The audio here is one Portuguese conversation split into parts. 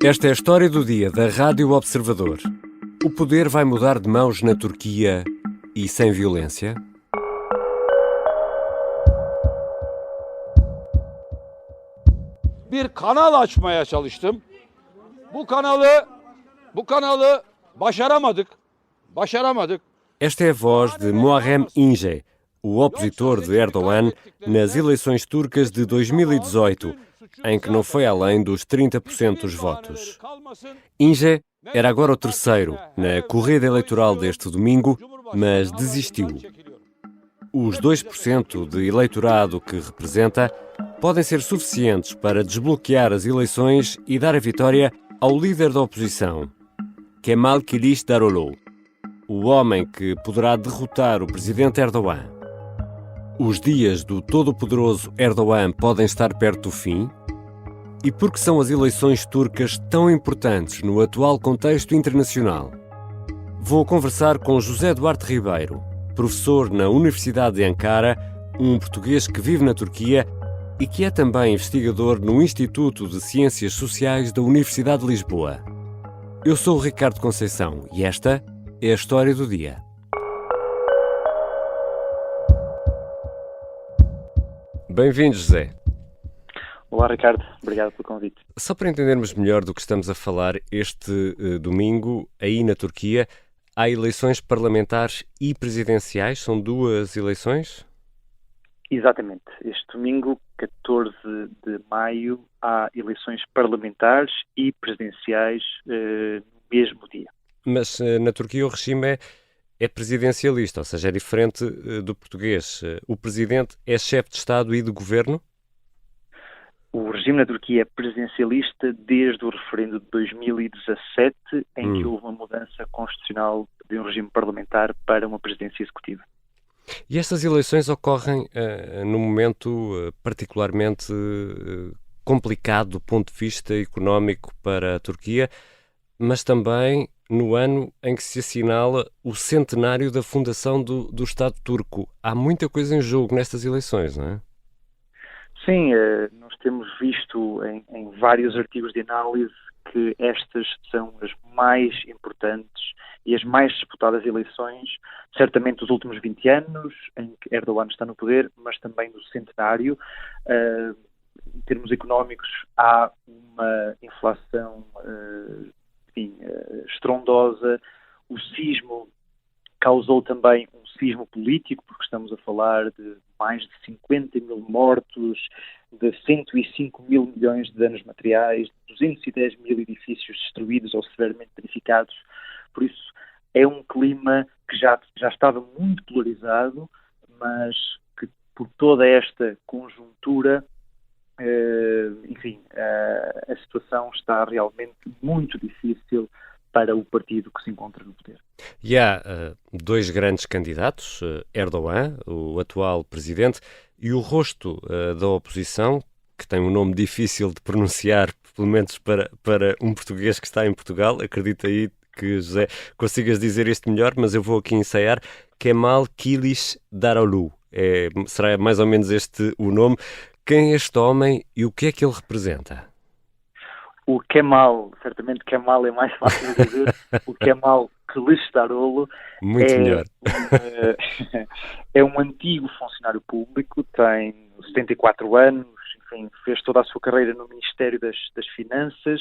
Esta é a história do dia da Rádio Observador. O poder vai mudar de mãos na Turquia e sem violência? Bir kanal açmaya çalıştım. Bu kanalı başaramadık. Esta é a voz de Muharrem İnce, o opositor de Erdogan nas eleições turcas de 2018, em que não foi além dos 30% dos votos. İnce era agora o terceiro na corrida eleitoral deste domingo, mas desistiu. Os 2% de eleitorado que representa podem ser suficientes para desbloquear as eleições e dar a vitória ao líder da oposição, Kemal Kılıçdaroğlu, o homem que poderá derrotar o presidente Erdogan. Os dias do todo-poderoso Erdogan podem estar perto do fim? E por que são as eleições turcas tão importantes no atual contexto internacional? Vou conversar com José Duarte Ribeiro, professor na Universidade de Ankara, um português que vive na Turquia e que é também investigador no Instituto de Ciências Sociais da Universidade de Lisboa. Eu sou o Ricardo Conceição e esta é a história do dia. Bem-vindo, José. Olá, Ricardo. Obrigado pelo convite. Só para entendermos melhor do que estamos a falar, este domingo, aí na Turquia, há eleições parlamentares e presidenciais? São duas eleições? Exatamente. Este domingo, 14 de maio, há eleições parlamentares e presidenciais no mesmo dia. Mas na Turquia o regime é presidencialista, ou seja, é diferente do português. O presidente é chefe de Estado e de governo? O regime na Turquia é presidencialista desde o referendo de 2017, em que houve uma mudança constitucional de um regime parlamentar para uma presidência executiva. E estas eleições ocorrem num momento particularmente complicado do ponto de vista económico para a Turquia, mas também no ano em que se assinala o centenário da fundação do Estado turco. Há muita coisa em jogo nestas eleições, não é? Sim, nós temos visto em vários artigos de análise que estas são as mais importantes e as mais disputadas eleições, certamente dos últimos 20 anos, em que Erdogan está no poder, mas também do centenário. Em termos económicos, há uma inflação estrondosa. O sismo causou também um sismo político, porque estamos a falar de mais de 50 mil mortos, de 105 mil milhões de danos materiais, de 210 mil edifícios destruídos ou severamente danificados. Por isso, é um clima que já estava muito polarizado, mas que por toda esta conjuntura, a situação está realmente muito difícil para o partido que se encontra no poder. E há dois grandes candidatos, Erdogan, o atual presidente, e o rosto da oposição, que tem um nome difícil de pronunciar, pelo menos para um português que está em Portugal. Acredito aí que, José, consigas dizer isto melhor, mas eu vou aqui ensaiar. Kemal Kılıçdaroğlu. Será mais ou menos este o nome. Quem é este homem e o que é que ele representa? O Kemal, certamente Kemal é mais fácil de dizer, o Kemal Kılıçdaroğlu é um antigo funcionário público, tem 74 anos, fez toda a sua carreira no Ministério das Finanças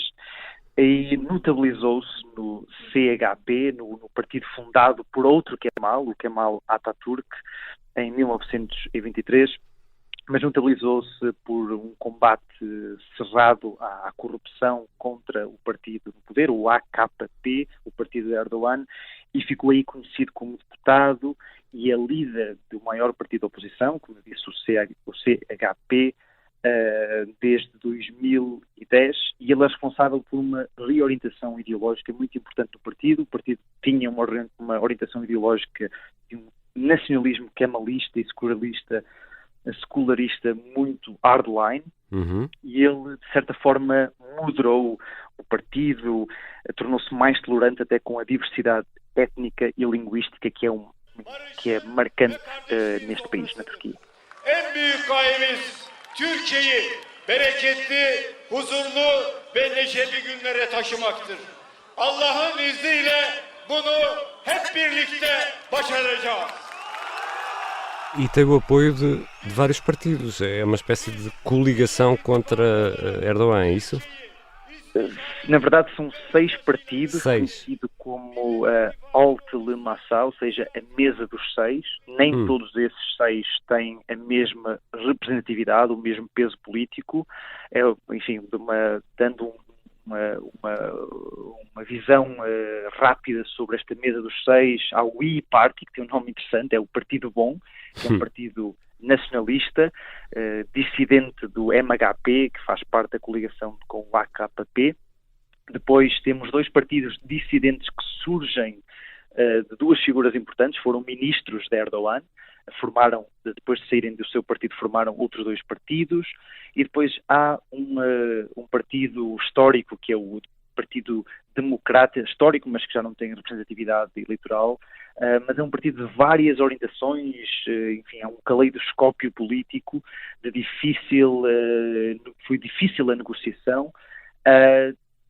e notabilizou-se no CHP, no partido fundado por outro Kemal, o Kemal Atatürk, em 1923, mas notabilizou-se por um combate cerrado à corrupção contra o partido no poder, o AKP, o partido de Erdogan, e ficou aí conhecido como deputado e é líder do maior partido da oposição, como eu disse, o CHP, desde 2010, e ele é responsável por uma reorientação ideológica muito importante do partido. O partido tinha uma orientação ideológica de um nacionalismo kemalista e secularista muito hardline, e ele, de certa forma, moderou o partido, tornou-se mais tolerante até com a diversidade étnica e linguística que é marcante neste país, na Turquia. En büyük gayemiz Türkiye'yi bereketli, huzurlu ve neşeli günlere taşımaktır. Allah'ın izniyle bunu hep birlikte başaracağız. E tem o apoio de vários partidos. É uma espécie de coligação contra Erdogan, é isso? Na verdade, são 6 partidos, 6. conhecido como Altılı Masa, ou seja, a mesa dos 6. Nem todos esses 6 têm a mesma representatividade, o mesmo peso político. Enfim, dando uma visão rápida sobre esta mesa dos 6, há o I-Party, que tem um nome interessante, é o Partido Bom, que é um partido nacionalista, dissidente do MHP, que faz parte da coligação com o AKP. Depois temos 2 partidos dissidentes que surgem de 2 figuras importantes, foram ministros de Erdogan, depois de saírem do seu partido, formaram outros 2 partidos, e depois há um partido histórico, que é o Partido Democrata, histórico, mas que já não tem representatividade eleitoral, mas é um partido de várias orientações, enfim, é um caleidoscópio político, foi difícil a negociação,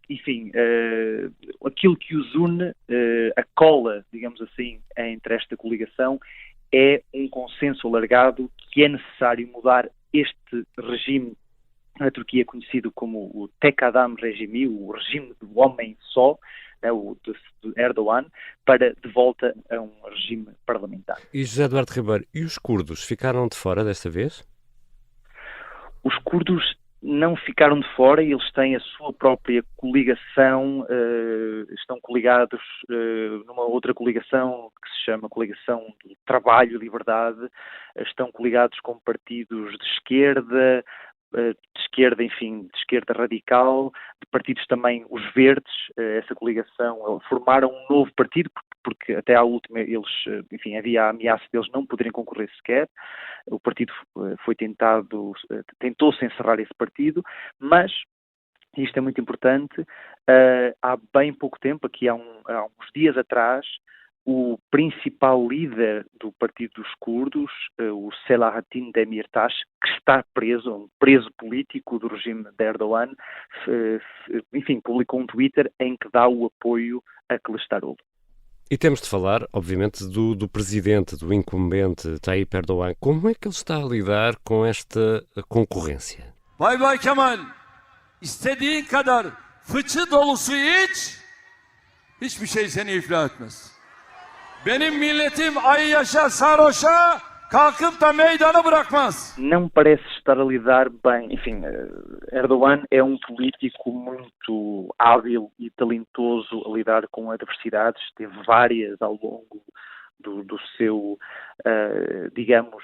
enfim, aquilo que os une, a cola, digamos assim, entre esta coligação, é um consenso alargado que é necessário mudar este regime na Turquia conhecido como o Tek Adam regime, o regime do homem só, o de Erdogan, para de volta a um regime parlamentar. E José Eduardo Ribeiro, e os curdos ficaram de fora desta vez? Os curdos não ficaram de fora, eles têm a sua própria coligação, estão coligados numa outra coligação que se chama Coligação do Trabalho e Liberdade, estão coligados com partidos de esquerda, enfim, de esquerda radical, de partidos também, os Verdes, essa coligação, formaram um novo partido, porque até à última eles, enfim, havia a ameaça deles não poderem concorrer sequer. O partido tentou-se encerrar esse partido, mas, e isto é muito importante, há bem pouco tempo, aqui há uns dias atrás, o principal líder do Partido dos Curdos, o Selahattin Demirtas, que está preso, um preso político do regime de Erdogan, enfim, publicou um Twitter em que dá o apoio a Kılıçdaroğlu. E temos de falar, obviamente, do presidente, do incumbente Tayyip Erdogan. Como é que ele está a lidar com esta concorrência? Bay Kemal, istediğin kadar fıçı dolusu iç, hiçbir şey seni iflah etmez. Benim milletim ayı yaşar sarhoşa, kalkıp da meydanı bırakmaz. Não parece estar a lidar bem. Enfim, Erdogan é um político muito hábil e talentoso a lidar com adversidades. Teve várias ao longo do seu, digamos,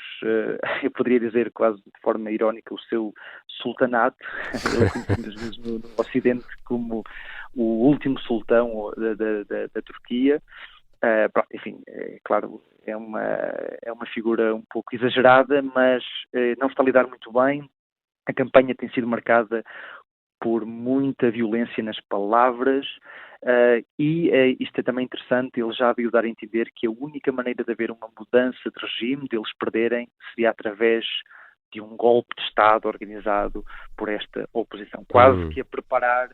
eu poderia dizer quase de forma irónica, o seu sultanato. Ele é conhecido às vezes no Ocidente como o último sultão da Turquia. Enfim, é claro, é uma figura um pouco exagerada, mas não está a lidar muito bem. A campanha tem sido marcada por muita violência nas palavras e isto é também interessante, ele já veio dar a entender que a única maneira de haver uma mudança de regime, deles perderem, seria através de um golpe de Estado organizado por esta oposição. Quase que a preparar,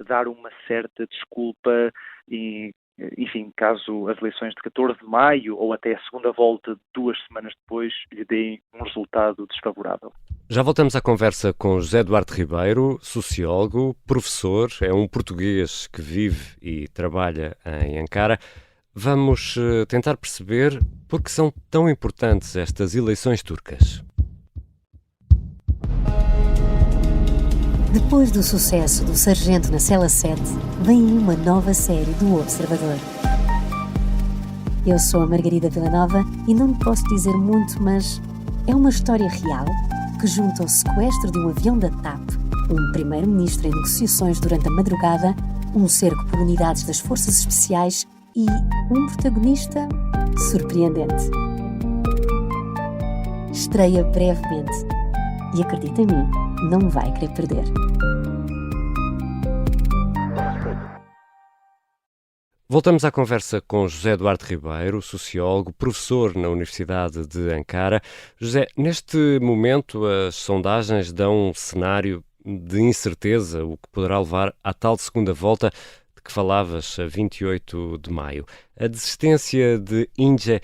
dar uma certa desculpa e, enfim, caso as eleições de 14 de maio ou até a segunda volta 2 semanas depois lhe deem um resultado desfavorável. Já voltamos à conversa com José Eduardo Ribeiro, sociólogo, professor, é um português que vive e trabalha em Ankara. Vamos tentar perceber por que são tão importantes estas eleições turcas. Depois do sucesso do Sargento na Cela 7, vem aí uma nova série do Observador. Eu sou a Margarida Villanova e não lhe posso dizer muito, mas é uma história real que junta o sequestro de um avião da TAP, um primeiro-ministro em negociações durante a madrugada, um cerco por unidades das forças especiais e um protagonista surpreendente. Estreia brevemente e, acredita em mim, não vai querer perder. Voltamos à conversa com José Eduardo Ribeiro, sociólogo, professor na Universidade de Ankara. José, neste momento as sondagens dão um cenário de incerteza, o que poderá levar à tal segunda volta de que falavas, a 28 de maio. A desistência de Inge,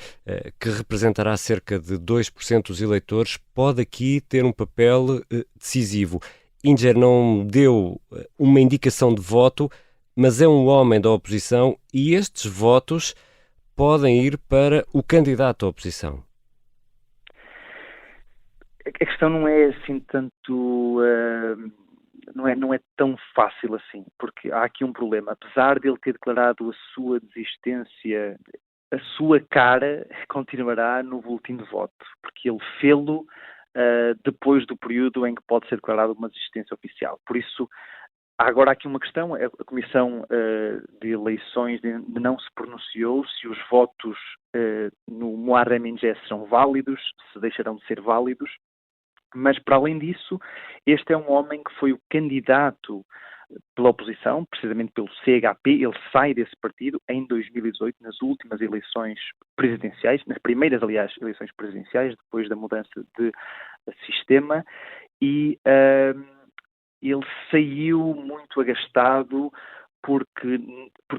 que representará cerca de 2% dos eleitores, pode aqui ter um papel decisivo. Inge não deu uma indicação de voto, mas é um homem da oposição e estes votos podem ir para o candidato à oposição. A questão não é assim tanto, não é tão fácil assim, porque há aqui um problema. Apesar de ele ter declarado a sua desistência, a sua cara continuará no boletim de voto, porque ele fê-lo depois do período em que pode ser declarada uma desistência oficial. Por isso, há agora aqui uma questão, a Comissão de Eleições não se pronunciou se os votos no Muharrem Ince serão válidos, se deixarão de ser válidos, mas para além disso, este é um homem que foi o candidato pela oposição, precisamente pelo CHP, ele sai desse partido em 2018, nas últimas eleições presidenciais, nas primeiras, aliás, eleições presidenciais, depois da mudança de sistema, e ele saiu muito agastado porque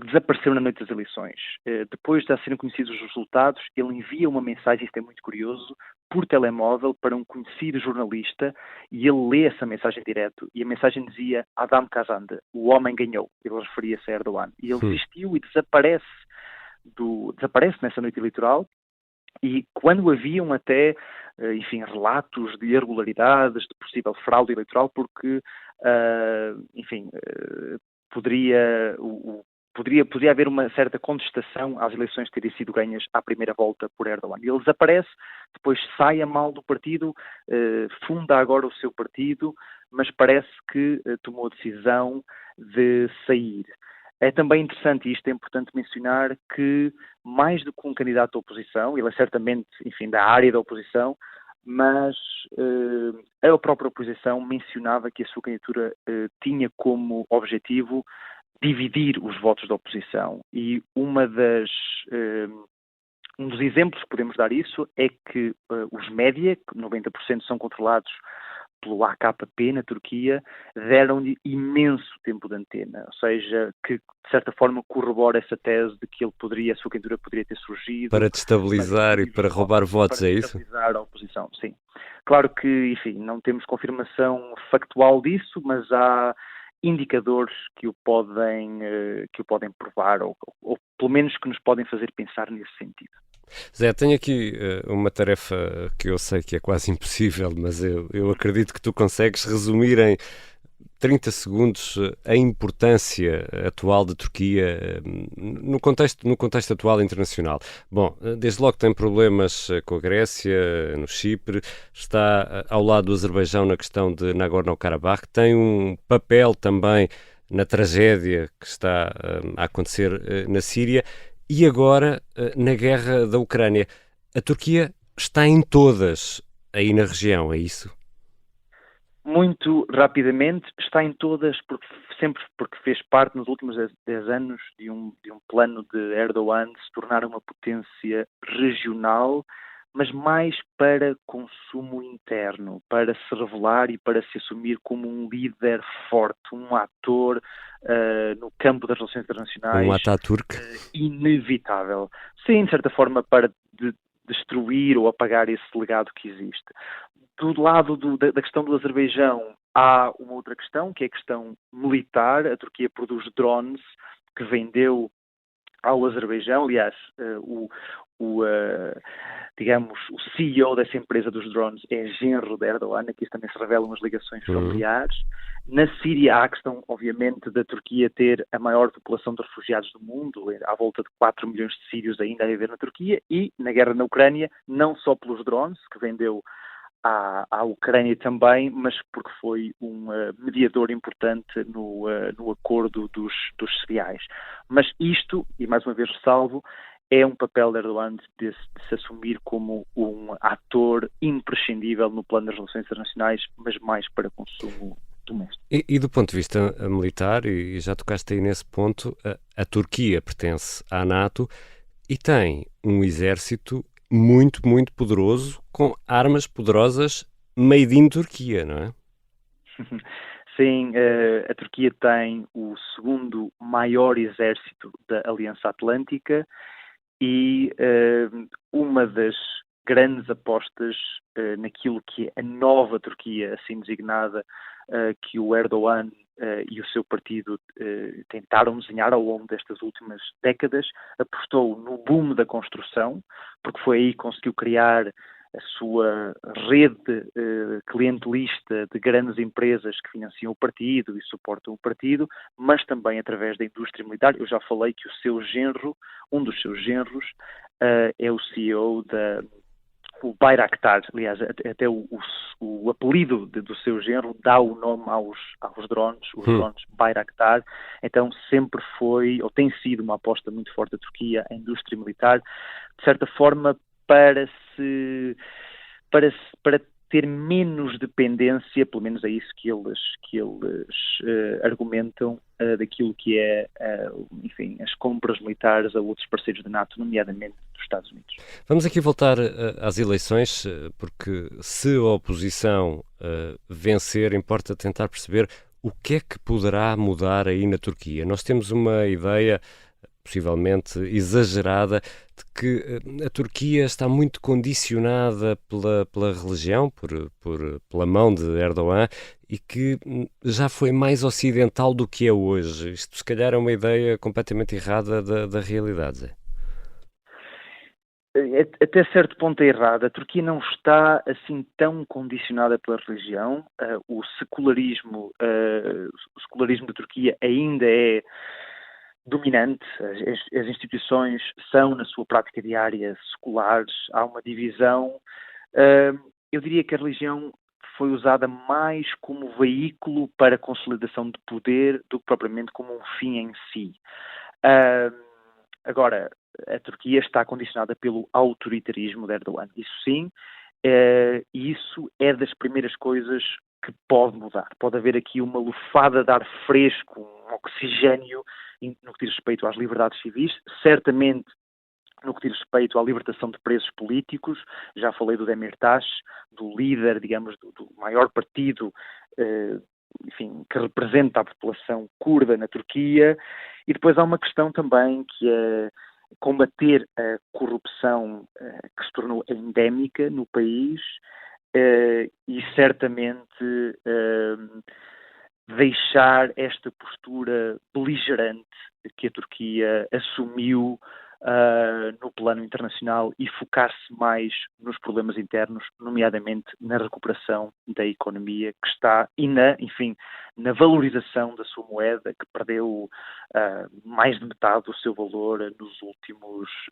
desapareceu na noite das eleições. Depois de serem conhecidos os resultados, ele envia uma mensagem, isto é muito curioso, por telemóvel para um conhecido jornalista e ele lê essa mensagem direto e a mensagem dizia Adam kazandı, o homem ganhou. Ele referia-se a Erdogan. E ele desistiu e desaparece nessa noite eleitoral. E quando haviam até, enfim, relatos de irregularidades, de possível fraude eleitoral, porque, enfim, poderia haver uma certa contestação às eleições terem sido ganhas à primeira volta por Erdogan. Ele desaparece, depois sai a mal do partido, funda agora o seu partido, mas parece que tomou a decisão de sair. É também interessante, e isto é importante mencionar, que mais do que um candidato à oposição, ele é certamente, enfim, da área da oposição, mas a própria oposição mencionava que a sua candidatura tinha como objetivo dividir os votos da oposição. E um dos exemplos que podemos dar isso é que os média, que 90% são controlados pelo AKP na Turquia, deram-lhe imenso tempo de antena, ou seja, que de certa forma corrobora essa tese de que a sua candidatura poderia ter surgido Para destabilizar e para roubar votos, é isso? Para destabilizar a oposição, sim. Claro que, enfim, não temos confirmação factual disso, mas há indicadores que o podem provar, ou pelo menos que nos podem fazer pensar nesse sentido. Zé, tenho aqui uma tarefa que eu sei que é quase impossível, mas eu acredito que tu consegues resumir em 30 segundos a importância atual da Turquia no contexto atual internacional. Bom, desde logo tem problemas com a Grécia, no Chipre, está ao lado do Azerbaijão na questão de Nagorno-Karabakh, tem um papel também na tragédia que está a acontecer na Síria e agora na guerra da Ucrânia. A Turquia está em todas aí na região, é isso? Muito rapidamente, está em todas, sempre porque fez parte nos últimos 10 anos de um plano de Erdogan de se tornar uma potência regional, mas mais para consumo interno, para se revelar e para se assumir como um líder forte, um ator no campo das relações internacionais. Um Ataturk. Inevitável. Sim, de certa forma, para destruir ou apagar esse legado que existe. Do lado da questão do Azerbaijão, há uma outra questão, que é a questão militar. A Turquia produz drones que vendeu ao Azerbaijão. Aliás, digamos, o CEO dessa empresa dos drones é genro de Erdogan. Aqui também se revelam as ligações familiares. Na Síria há a questão, obviamente, da Turquia ter a maior população de refugiados do mundo, à volta de 4 milhões de sírios ainda a viver na Turquia, e na guerra na Ucrânia, não só pelos drones, que vendeu à Ucrânia também, mas porque foi um mediador importante no acordo dos cereais. Mas isto, e mais uma vez ressalvo, é um papel de Erdogan de se assumir como um ator imprescindível no plano das relações internacionais, mas mais para consumo doméstico. E do ponto de vista militar, e já tocaste aí nesse ponto, a Turquia pertence à NATO e tem um exército muito, muito poderoso, com armas poderosas made in Turquia, não é? Sim, a Turquia tem o segundo maior exército da Aliança Atlântica e uma das grandes apostas naquilo que é a nova Turquia, assim designada, que o Erdogan e o seu partido tentaram desenhar ao longo destas últimas décadas, apostou no boom da construção, porque foi aí que conseguiu criar a sua rede clientelista de grandes empresas que financiam o partido e suportam o partido, mas também através da indústria militar. Eu já falei que o seu genro, um dos seus genros, é o CEO o Bayraktar. Aliás, até o apelido do seu genro dá o nome aos drones, os drones Bayraktar. Então sempre foi, ou tem sido, uma aposta muito forte da Turquia em indústria militar, de certa forma para ter menos dependência, pelo menos é isso que eles argumentam, daquilo que é, enfim, as compras militares a outros parceiros da NATO, nomeadamente dos Estados Unidos. Vamos aqui voltar às eleições, porque se a oposição vencer, importa tentar perceber o que é que poderá mudar aí na Turquia. Nós temos uma ideia possivelmente exagerada, de que a Turquia está muito condicionada pela religião, pela mão de Erdogan, e que já foi mais ocidental do que é hoje. Isto, se calhar, é uma ideia completamente errada da realidade, Zé. Até certo ponto é errado. A Turquia não está assim tão condicionada pela religião. O secularismo da Turquia ainda é dominante. As instituições são, na sua prática diária, seculares. Há uma divisão. Eu diria que a religião foi usada mais como veículo para a consolidação de poder do que propriamente como um fim em si. Agora, a Turquia está condicionada pelo autoritarismo de Erdogan. Isso sim, e isso é das primeiras coisas que pode mudar. Pode haver aqui uma lufada de ar fresco, um oxigênio no que diz respeito às liberdades civis, certamente no que diz respeito à libertação de presos políticos. Já falei do Demirtas, do líder, digamos, do maior partido, enfim, que representa a população curda na Turquia. E depois há uma questão também que é combater a corrupção que se tornou endémica no país e certamente deixar esta postura beligerante que a Turquia assumiu no plano internacional e focar-se mais nos problemas internos, nomeadamente na recuperação da economia que está e na valorização da sua moeda, que perdeu mais de metade do seu valor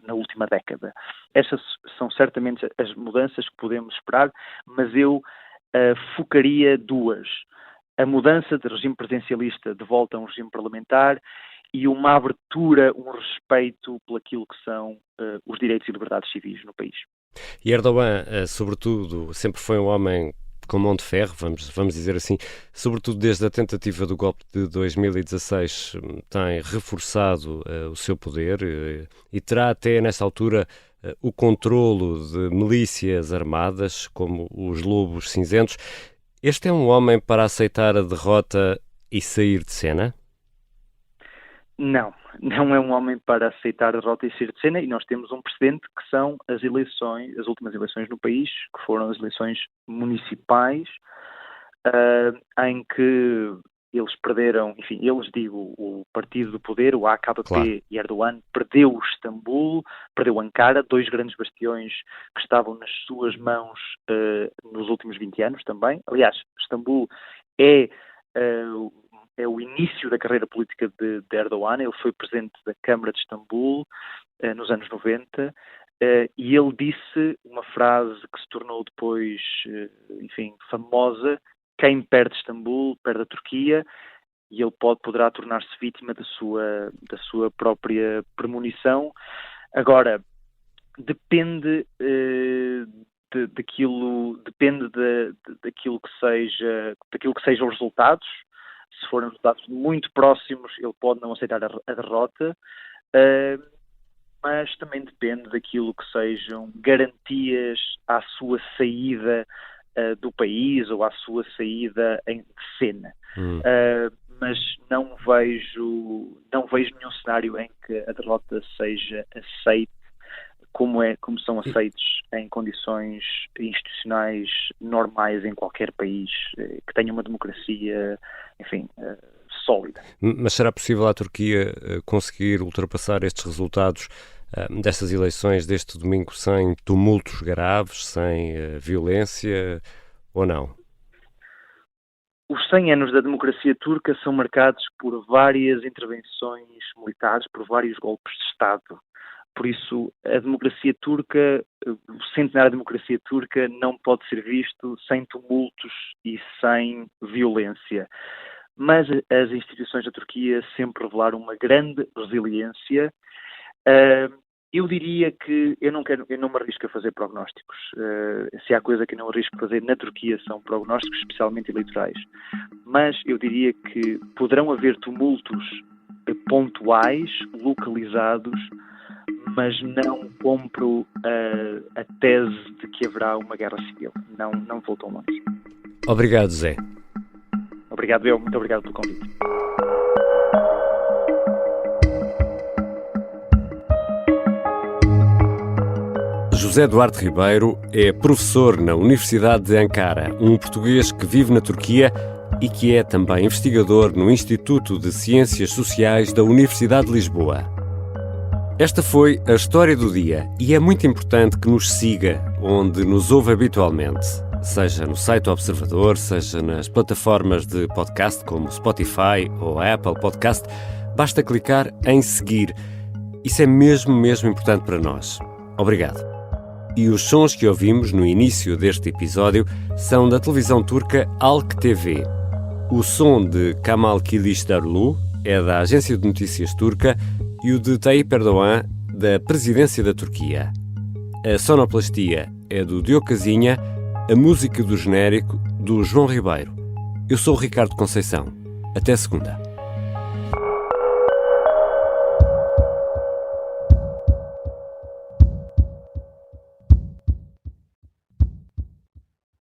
na última década. Essas são certamente as mudanças que podemos esperar, mas eu focaria duas: a mudança de regime presidencialista de volta a um regime parlamentar e uma abertura, um respeito por aquilo que são os direitos e liberdades civis no país. E Erdogan, sobretudo, sempre foi um homem com mão de ferro, vamos dizer assim, sobretudo desde a tentativa do golpe de 2016, tem reforçado o seu poder e terá até, nesta altura, o controlo de milícias armadas, como os Lobos Cinzentos. Este é um homem para aceitar a derrota e sair de cena? Não é um homem para aceitar a derrota e sair de cena, e nós temos um precedente que são as últimas eleições no país, que foram as eleições municipais, em que eles perderam, enfim, o partido do poder, o AKP, claro, e Erdogan, perdeu Istambul, perdeu Ankara, dois grandes bastiões que estavam nas suas mãos nos últimos 20 anos também. Aliás, Istambul é o início da carreira política de Erdogan. Ele foi presidente da Câmara de Istambul nos anos 90 e ele disse uma frase que se tornou depois, enfim, famosa: quem perde Istambul perde a Turquia, e ele poderá tornar-se vítima da sua própria premonição. Agora, depende daquilo que sejam os resultados. Se forem resultados muito próximos, ele pode não aceitar a derrota, mas também depende daquilo que sejam garantias à sua saída do país ou à sua saída de cena. Mas não vejo nenhum cenário em que a derrota seja aceite como são aceitos em condições institucionais normais em qualquer país que tenha uma democracia, enfim, sólida. Mas será possível à Turquia conseguir ultrapassar estes resultados destas eleições deste domingo sem tumultos graves, sem violência, ou não? Os 100 anos da democracia turca são marcados por várias intervenções militares, por vários golpes de Estado. Por isso, a democracia turca, o centenário da democracia turca não pode ser visto sem tumultos e sem violência. Mas as instituições da Turquia sempre revelaram uma grande resiliência. Eu diria que eu não me arrisco a fazer prognósticos. Se há coisa que eu não arrisco a fazer na Turquia são prognósticos, especialmente eleitorais. Mas eu diria que poderão haver tumultos pontuais, localizados, mas não compro a tese de que haverá uma guerra civil. Não vou tão longe. Obrigado, Zé. Obrigado eu, muito obrigado pelo convite. José Duarte Ribeiro é professor na Universidade de Ankara, um português que vive na Turquia e que é também investigador no Instituto de Ciências Sociais da Universidade de Lisboa. Esta foi a história do dia e é muito importante que nos siga onde nos ouve habitualmente, seja no site do Observador, seja nas plataformas de podcast como Spotify ou Apple Podcast. Basta clicar em seguir. Isso é mesmo importante para nós. Obrigado. E os sons que ouvimos no início deste episódio são da televisão turca Halk TV. O som de Kemal Kılıçdaroğlu é da agência de notícias turca e o de Tayyip Erdoğan da presidência da Turquia. A sonoplastia é do Diogo Casinha, a música do genérico do João Ribeiro. Eu sou o Ricardo Conceição. Até segunda.